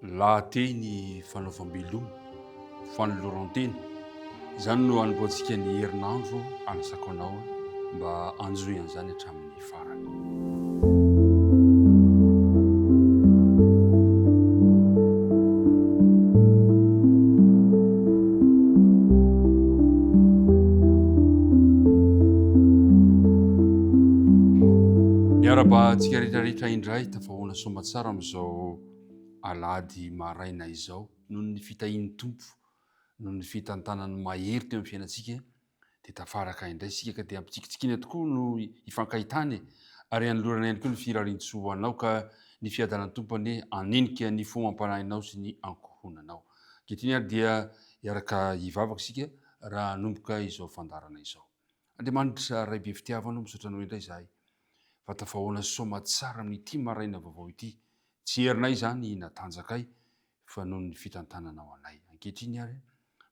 Lahateny fanaovam-beloma, fanoloran-tena. Izany no hanomboantsika ny herinandro anasako anao mba anjoy an'izany hatramin'ny farany. Miaraba-tsika rehetrarehetra indray tafahoana somatsara amin'izao alady maraina izao, noho ny fitahian'ny tompo, noho ny fitantanany mahery teo amin'ny fiainantsika, dia tafaraka indray sika ka dia ampitsikitsikiana tokoa no hifankahitany, ary hanolorana ihany koa ny firarian-tsoanao ka ny fiadanany tompony hanenika ny fomam-panahinao sy ny ankohonanao. Ankehitriny ary dia hiaraka hivavaka sika raha hanomboka izao fandarana izao. Andriamanitra ray be fitiavana misaotra anao indray izahay, fa tafahoana somatsara amin'ity maraina vaovao ity. Tsy herinay izany natanjakay fa noho ny fitantananao anay. Ankehitriny ary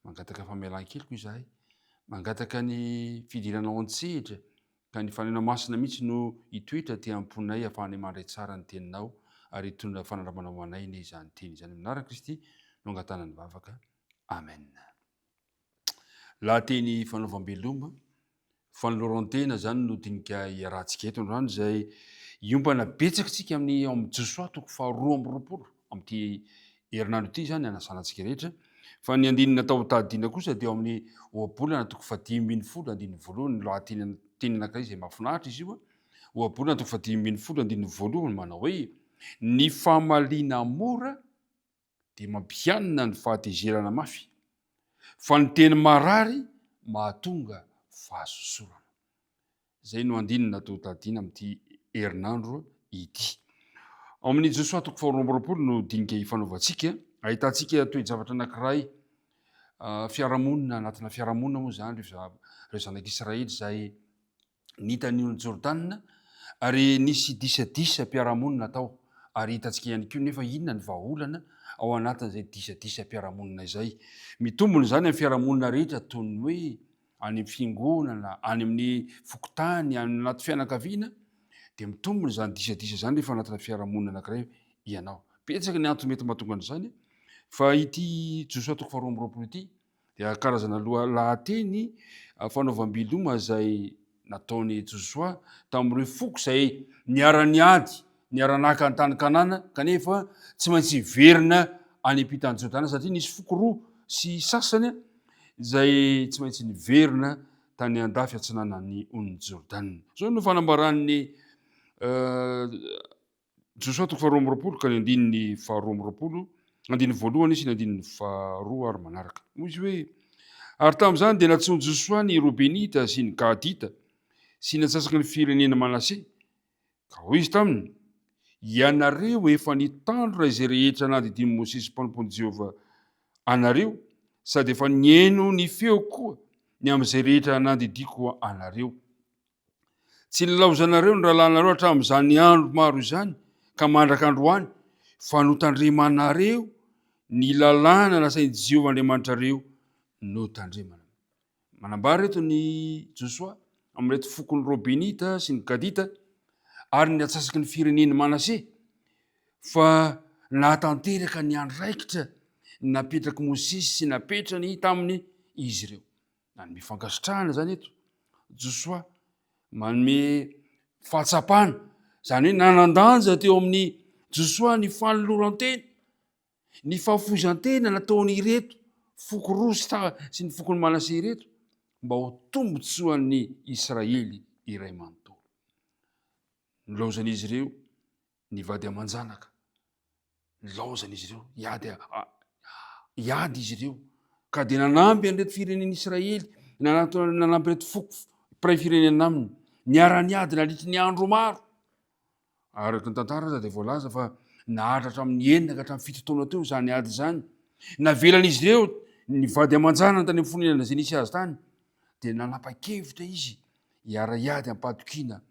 mangataka famelan-keliko izahay, mangataka ny fidiranao an-tsehatra ka ny fanena masina mihitsy no hitoetra ty amponay ahafahany mandray tsara ny teninao ary hitondra fanandramanao anay ny izany teny izany. Amin'nara Kristy no angatana ny vavaka. Amen. Lahateny fanaovam-beloma, fanoloran-tena zany no dinika iarahantsika eto androany, izay iompana betsaka tsika amin'ny Josoa toko faharoa amby roapolo amin'ity herinandro ity zany anasanantsika rehetra. Fa ny andinina tao tadina kosa dia amin'ny ohabolana toko fadimy ambin'ny folo andininy voalohany, lohateny teny anankiray izay mahafinaritra izy io. Ohabolana toko fadimy ambin'ny folo andininy voalohany manao hoe: ny famaliana mora dia mampihanina ny fahatezerana mafy, fa ny teny marary mahatonga fahasosorana. Zay no andinina tao tadina amin'ity herinandro ity. Ao amin'ny Josoa toko faharoa amby roapolo no dinika hifanaovantsika. Ahitantsika toe-javatra anankiray, fiarahamonina, anatina fiarahamonina moa zany ireo zanak'Israely izay nitan'ny Jordana, ary nisy disadisa-piarahamonina tao, ary hitantsika ihany koa nefa inona ny vahaolana ao anatin'izay disadisa-piarahamonina izay. Mitombona zany amin'ny fiarahamonina rehetra toy ny hoe any amin'ny fiangonana, any amin'ny fokotany, any anaty fianakaviana, dia mitombona zany disadisa zany rehefa anatina fiarahamonina anankiray ianao. Betsaka ny antony mety mahatonga an'izany, fa ity Josoa toko faharoa amby roapolo ity dia karazana lahateny fanaovam-beloma izay nataony Josoa tamin'ireo foko izay niara-niady, niara-naka an-tany Kanana, kanefa tsy maintsy verina any ampitan'ny Jordana, satria nisy foko roa sy sasany izay tsy maintsy niverina tany andafy atsinanan'ny on'ny Jordana. Zao no fanambaran'ny Josoa toko faharoa amby roapolo ka ny andininy faharoa amby roapolo, andininy voalohany sy ny andininy faharoa ary manaraka. Moa izy hoe: ary tamin'izany dia natsony Josoa ny Robenita sy ny Gadita sy ny antsasaky ny firenena Manase, ka hoy izy taminy: ianareo efa nitandro izay rehetra nadidin'i Mosesy mpanompoan'i Jehovah anareo, sady efa nieno ny feo koa ny amin'izay rehetra nandidiko anareo. Tsy nilaozanareo ny rahalanareo hatramin'izany andro maro izany ka mandraka androany, fa notandremanareo ny lalàna nasain'i Jehovah Andriamanitrareo no tandremana. Manambara reto ny Josoa amin'reto fokony Robenita sy ny Gadita ary ny antsasaky ny fireneny Manase, fa nahatanteraka ny andraikitra napetraky Mosesy sy napetrany taminy izy ireo. Na ny mifankasitrahana zany eto Josoa, manome fahatsapana, zany hoe nanandanja teo amin'ny Josoa ny fanoloran-tena, ny fahafozan-tena nataony ireto foko roa sy ny fokony Manase ireto, mba ho tombotsoan'ny Israely iray manontolo. Nilaozan'izy ireo nivady aman-janaka, nilaozan'izy ireo iady izy ireo, ka dia nanampy an'ireto fireneny Israely, nanampy reto foko mpiray firenena aminy, niara-niady nandritry ny andro maro. Araka ny tantara aza dia voalaza fa nahatra hatramin'ny 9 ka hatramin'ny 7 taona teo zany ady zany. Navelan'izy ireo nivady aman-janana tany amin'ny fonenana izay nisy azy tany, dia nanapa-kevitra izy hiara-iady ampatokiana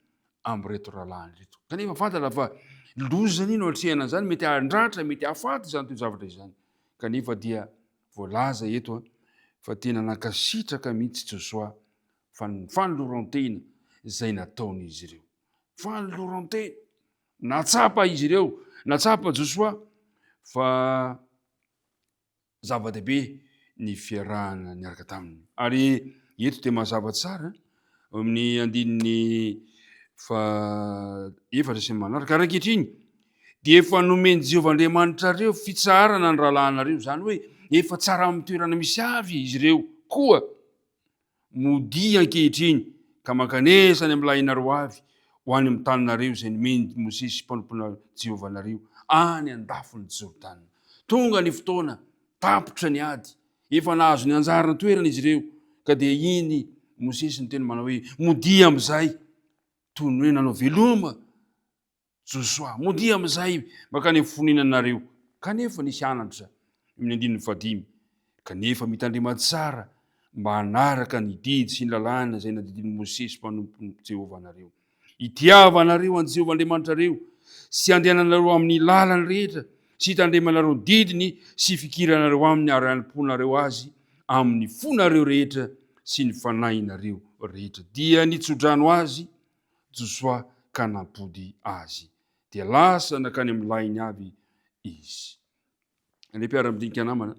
amin'ireto rahalahy reto. Kanefa fantatra fa lozany no atrehana zany, mety handratra, mety hahafaty zany toe-javatra izany. Kanefa dia voalaza eto fa tena nankasitraka mihitsy Josoa fa ny fanoloran-tena izay nataon'izy ireo. Fanoloran-tena natsapa izy ireo, natsapa Josoa fa zava-dehibe ny fiarahana niaraka taminy. Ary eto de mazava tsara amin'ny andininy efatra sy manaraka arakehitriny de efa nomeny Jehovahandriamanitra reo fitsarana ny rahalahinareo, zany hoe efa tsara amin'ny toerana misy avy izy ireo koa mody ankehitriny ka mankanesany amin'ny lahinareo avy ho any amin'ny taninareo zay nomeny Mosesy mpanompona Jehovanareo any andafiny Jordana. Tonga ny fotoana tapotra ny ady, efa nahazo ny anjarana toerana izy ireo, ka de iny Mosesy ny tena manao hoe mody am'izay toy ny hoe nanao veloma Josoa, mody am'izay makany amin'ny foninanareo. Kanefa nisy anatra amin'ny andininy 5, kanefa mitandrema tsara mba hanaraka ny didy sy ny lalàna zay nadidin'i Mosesy mpanompony Jehovanareo. Itiavanareo an Jehovahandriamanitrareo sy andehananareo amin'ny lalany rehetra sy hitandremanareo didiny sy fikiranareo aminy ary hanomponareo azy amin'ny fonareo rehetra sy ny fanahinareo rehetra. Dia nitsodrano azy Josoa ka nampody azy, dia lasa nakany amin'ny lainy avy izy. Any mpiara-midinika namana,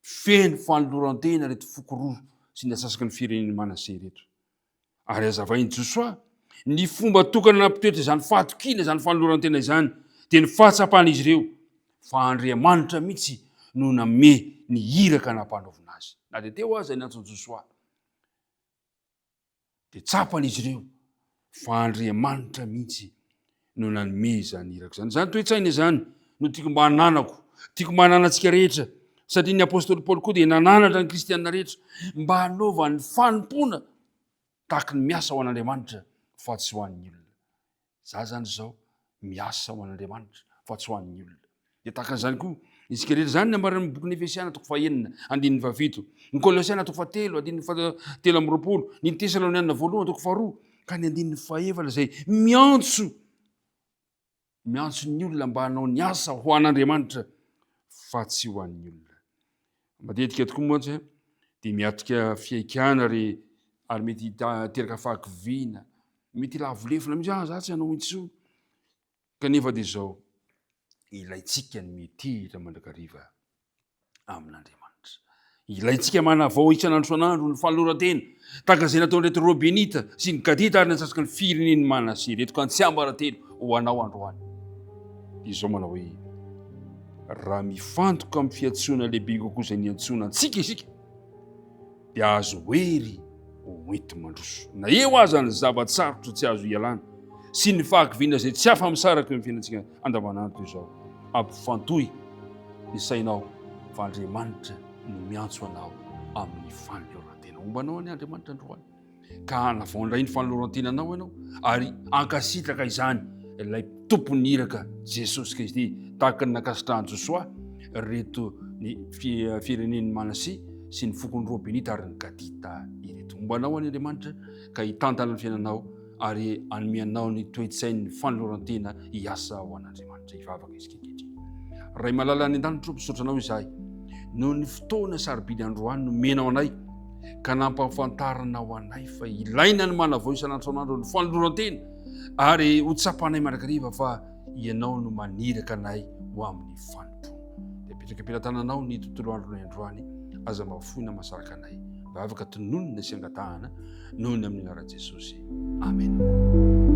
feno fanolorantena reto fokoroa sy ny asasaky ny fireneny Manase reto. Ary azavainy Josoa ny fomba tokana nampitoetra zany fahatokina zany fanolorantena izany dia ny fahatsapan'izy ireo fa Andriamanitra mihitsy no name ny iraka nampanaovina azy. Na de teo aza ny antony Josoa de tsapan'izy ireo fa Andriamanitra mihitsy no nanome zany iraka zany. Zany toe-tsaina zany no tiako mba hananako, tiako mba hananantsika rehetra, satria ny apôstôly Paoly koa dia nananatra ny kristianina rehetra mba hanaova ny fanompona tahaka ny miasa ho an'Andriamanitra fa tsy ho an'ny olona. Za zany zao miasa ho an'Andriamanitra fa tsy ho an'ny olona. De tahaka an'izany koa isika rehetra, zany nambarany bokin'ny Efesiana 4:9, ny Kolosiana 3:7, ny Tesaloniana 1:2, ka ny 9 zay miantso ny olona mba hanao ny asa ho an'Andriamanitra fa tsy ho an'ny olona. Matetika tokoa moa de miatrika fiaikana ary mety teraka fahakiviana, mety lavolefona mihitsy za tsy hanao intsony. Kanefa de zao ilaitsika ny mitihitra mandrakariva amin'Andriamanitra. Ilaitsika manavao isan'andro isan'andro ny fanolorantena tahaka izay nataon'ny reto Robenita sy ny Gadita ary ny asasaky ny fireneny Manase reto ka tsy ambaratelo ho anao androany. Izao manao hoe raha mifantoka amin'ny fiantsoana lehibe kokoa izay niantsona antsika isika dia azo hery ho ento mandroso. Na eo aza ny zava-tsarotra tsy azo ialana sy ny fahakiviana zay tsy afa-misaraka amin'ny fiainantsika andavanandro toy izao. Ampifantohy ny sainao fa Andriamanitra no miantso anao amin'ny fanolorantena. Hombanao any Andriamanitra androany ka hanavao indray ny fanolorantenanao ianao ary ankasitraka izany ilay tompony iraka Jesosy Kristy tahaka ny nakasitrahany Josoa reto ny fireneny Manase sy ny fokony Robenita ary ny Gadita ireto. Hombanao any Andriamanitra ka hitantana ny fiainanao ary anomeanao ny toe-tsain'ny fanolorantena hiasa ho an'Andriamanitra. Ivavaka isika ankehitriny. Ray malala any an-danitra mpisotranao izahay no ny fotoana sarobidy androany no menao anay ka nampafantarana ho anay fa ilaina ny manavao isan'andro isan'andro ny fanolorantena ary ho tsapanay mandrakariva fa ianao no maniraka anay ho amin'ny fanompona. Dia apetraka ampelantananao ny tontolo andronay androany, aza mahafoina masaraka anay mba afaka tononona sy angatahana noho ny amin'ny anaran'i Jesosy. Amen.